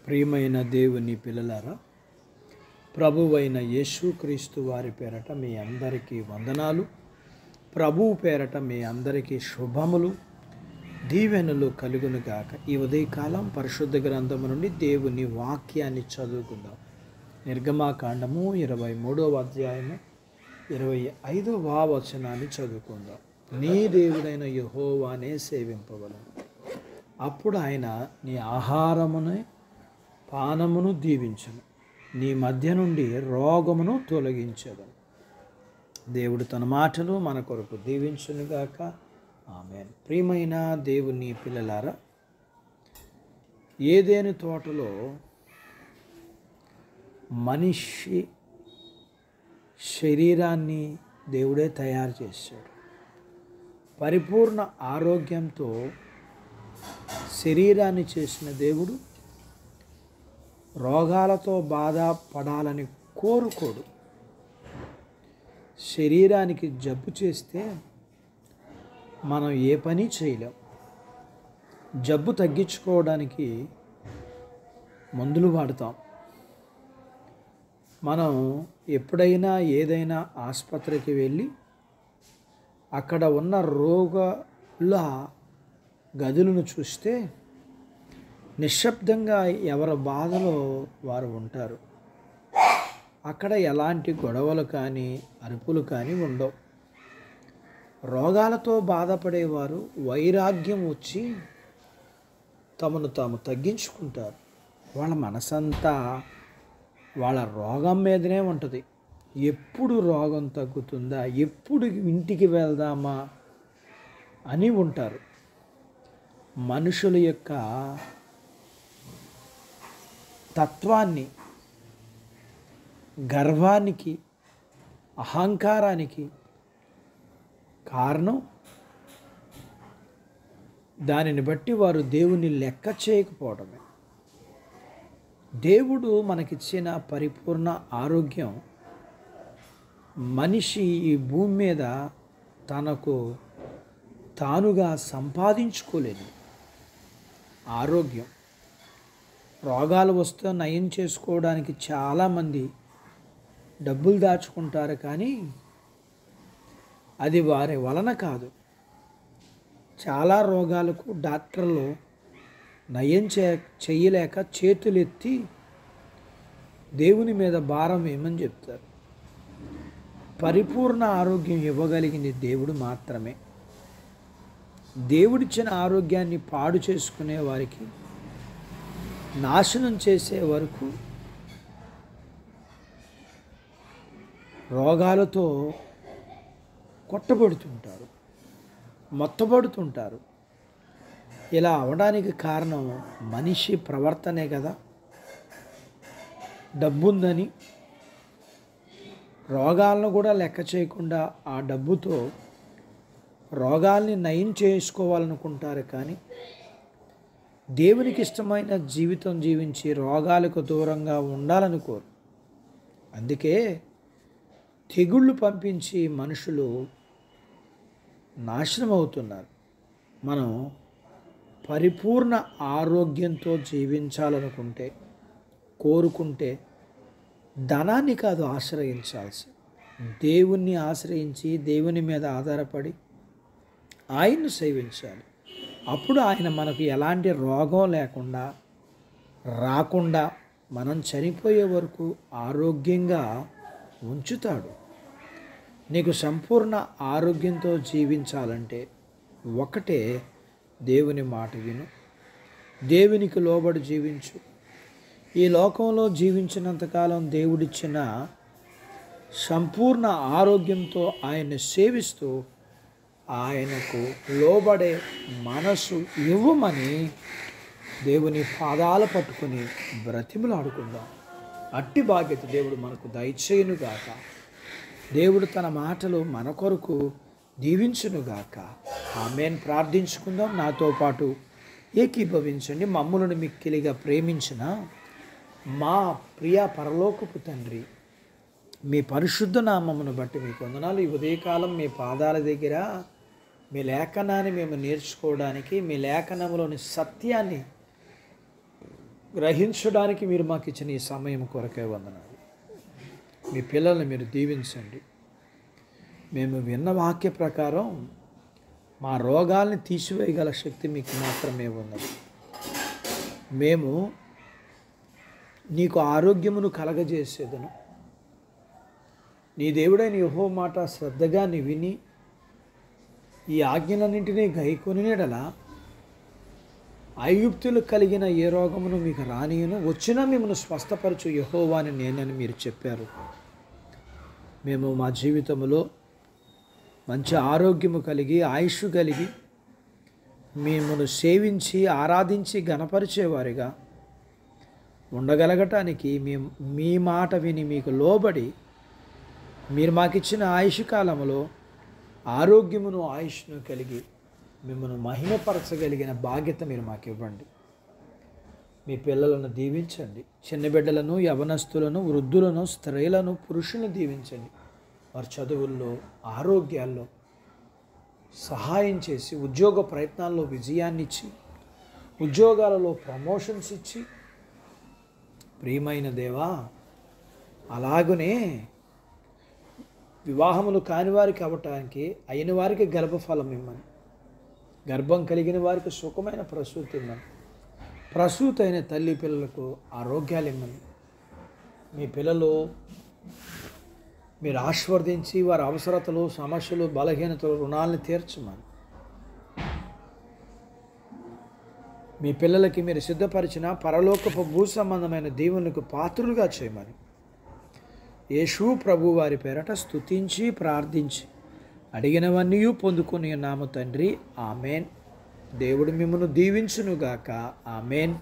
ప్రియమైన దేవుని పిల్లలారా, ప్రభువైన యేసుక్రీస్తు వారి పేరట మీ అందరికీ వందనాలు. ప్రభువు పేరట మీ అందరికీ శుభములు, దీవెనలు కలుగునుగాక. ఈ ఉదయకాలం పరిశుద్ధ గ్రంథము నుండి దేవుని వాక్యాన్ని చదువుకుందాం. నిర్గమాకాండము 23వ అధ్యాయము 25వ వచనాన్ని చదువుకుందాం. నీ దేవుడైన యెహోవానే సేవింపవలెను, అప్పుడు ఆయన నీ ఆహారమును పానమును దీవించును, నీ మధ్య నుండి రోగమును తొలగించదను. దేవుడు తన మాటలు మన కొరకు దీవించునుగాక. ఆమేన్. ప్రియమైన దేవుని పిల్లలారా, ఏదెను తోటలో మనిషి శరీరాన్ని దేవుడే తయారు చేశాడు. పరిపూర్ణ ఆరోగ్యంతో శరీరాన్ని చేసిన దేవుడు రోగాలతో బాధపడాలని కోరుకోడు. శరీరానికి జబ్బు చేస్తే మనం ఏ పని చేయలేం. జబ్బు తగ్గించుకోవడానికి మందులు వాడతాం. మనం ఎప్పుడైనా ఏదైనా ఆసుపత్రికి వెళ్ళి అక్కడ ఉన్న రోగుల గదులను చూస్తే నిశ్శబ్దంగా ఎవరి బాధలో వారు ఉంటారు. అక్కడ ఎలాంటి గొడవలు కానీ అరుపులు కానీ ఉండవు. రోగాలతో బాధపడేవారు వైరాగ్యం వచ్చి తమను తాము తగ్గించుకుంటారు. వాళ్ళ మనసంతా వాళ్ళ రోగం మీదనే ఉంటుంది. ఎప్పుడు రోగం తగ్గుతుందా, ఎప్పుడు ఇంటికి వెళ్దామా అని ఉంటారు. మనుషుల యొక్క తత్వాన్ని, గర్వానికి, అహంకారానికి కారణం దానిని బట్టి వారు దేవుని లెక్క చేయకపోవడమే. దేవుడు మనకిచ్చిన పరిపూర్ణ ఆరోగ్యం మనిషి ఈ భూమి మీద తనకు తానుగా సంపాదించుకోలేదు. ఆరోగ్యం, రోగాలు వస్తే నయం చేసుకోవడానికి చాలామంది డబ్బులు దాచుకుంటారు, కానీ అది వారి వలన కాదు. చాలా రోగాలకు డాక్టర్లు నయం చేయలేక చేతులెత్తి దేవుని మీద భారం వేయమని చెప్తారు. పరిపూర్ణ ఆరోగ్యం ఇవ్వగలిగింది దేవుడు మాత్రమే. దేవుడిచ్చిన ఆరోగ్యాన్ని పాడు చేసుకునే వారికి, నాశనం చేసే వరకు రోగాలతో కొట్టబడుతుంటారు, మొత్తబడుతుంటారు. ఇలా అవడానికి కారణం మనిషి ప్రవర్తనే కదా. డబ్బుందని రోగాలను కూడా లెక్క చేయకుండా ఆ డబ్బుతో రోగాల్ని నయం చేసుకోవాలనుకుంటారు, కానీ దేవునికి ఇష్టమైన జీవితం జీవించి రోగాలకు దూరంగా ఉండాలనుకోరు. అందుకే తెగుళ్ళు పంపించి మనుషులు నాశనం అవుతున్నారు. మనం పరిపూర్ణ ఆరోగ్యంతో జీవించాలనుకుంటే, కోరుకుంటే ధనాన్ని కాదు ఆశ్రయించాల్సి, దేవుణ్ణి ఆశ్రయించి దేవుని మీద ఆధారపడి ఆయన్ను సేవించాలి. అప్పుడు ఆయన మనకు ఎలాంటి రోగం లేకుండా రాకుండా మనం చనిపోయే వరకు ఆరోగ్యంగా ఉంచుతాడు. నీకు సంపూర్ణ ఆరోగ్యంతో జీవించాలంటే ఒకటే, దేవుని మాట విను, దేవునికి లోబడి జీవించు. ఈ లోకంలో జీవించినంతకాలం దేవుడిచ్చిన సంపూర్ణ ఆరోగ్యంతో ఆయన్ని సేవిస్తూ ఆయనకు లోబడే మనసు ఇవ్వమని దేవుని పాదాలు పట్టుకొని బ్రతిమలాడుకుందాం. అట్టి బాధ్యత దేవుడు మనకు దయచేయునుగాక. దేవుడు తన మాటలు మన కొరకు దీవించునుగాక. ఆమేన్. ప్రార్థించుకుందాం. నాతో పాటు ఏకీభవించండి. మమ్ములను మిక్కిలిగా ప్రేమించిన మా ప్రియ పరలోకపు తండ్రి, మీ పరిశుద్ధ నామమును బట్టి మీకు వందనాలు. ఈ ఉదయకాలం మీ పాదాల దగ్గర మీ లేఖనాన్ని మేము నేర్చుకోవడానికి, మీ లేఖనంలోని సత్యాన్ని గ్రహించడానికి మీరు మాకు ఇచ్చిన ఈ సమయం కొరకే వందనాలు. మీ పిల్లల్ని మీరు దీవించండి. మేము విన్న వాక్య ప్రకారం మా రోగాల్ని తీసివేయగల శక్తి మీకు మాత్రమే ఉన్నది. మేము నీకు ఆరోగ్యమును కలగజేసేదను. నీ దేవుడైన యెహోవా మాట శ్రద్ధగా నీ విని ఈ ఆజ్ఞలన్నింటినీ గైకొనినెడల ఐగుప్తులు కలిగిన ఏ రోగమును మీకు రానియను, వచ్చినా మిమ్మల్ని స్వస్థపరచు యెహోవాని నేనని మీరు చెప్పారు. మేము మా జీవితంలో మంచి ఆరోగ్యము కలిగి ఆయుష్ కలిగి మిమ్మల్ని సేవించి ఆరాధించి గణపరిచేవారిగా ఉండగలగటానికి మేము మీ మాట విని మీకు లోబడి మీరు మాకిచ్చిన ఆయుష్ కాలంలో ఆరోగ్యమును ఆయుష్ను కలిగి మిమ్మల్ని మహిమపరచగలిగిన బాధ్యత మీరు మాకు ఇవ్వండి. మీ పిల్లలను దీవించండి. చిన్న బిడ్డలను, యవనస్తులను, వృద్ధులను, స్త్రీలను, పురుషులను దీవించండి. వారి చదువుల్లో, ఆరోగ్యాల్లో సహాయం చేసి ఉద్యోగ ప్రయత్నాల్లో విజయాన్ని ఇచ్చి ఉద్యోగాలలో ప్రమోషన్స్ ఇచ్చి, ప్రియమైన దేవా, అలాగనే వివాహములు కాని వారికి అవ్వటానికి అయిన వారికి గర్భఫలం ఇమ్మని, గర్భం కలిగిన వారికి సుఖమైన ప్రసూతి ఇమ్మని, ప్రసూతి అయిన తల్లి పిల్లలకు ఆరోగ్యాలు ఇమ్మని, మీ పిల్లలు మీరు ఆశీర్వదించి వారి అవసరతలు, సమస్యలు, బలహీనతలు, రుణాలను తీర్చమని, మీ పిల్లలకి మీరు సిద్ధపరిచిన పరలోకపు భూ సంబంధమైన దీవెనలకు పాత్రులుగా చేయమని యేసు ప్రభు వారి పేరట స్తుతించి ప్రార్థించి అడిగినవన్నీ పొందుకుని నామ తండ్రి, ఆమెన్. దేవుడు మిమ్మల్ని దీవించునుగాక. ఆమెన్.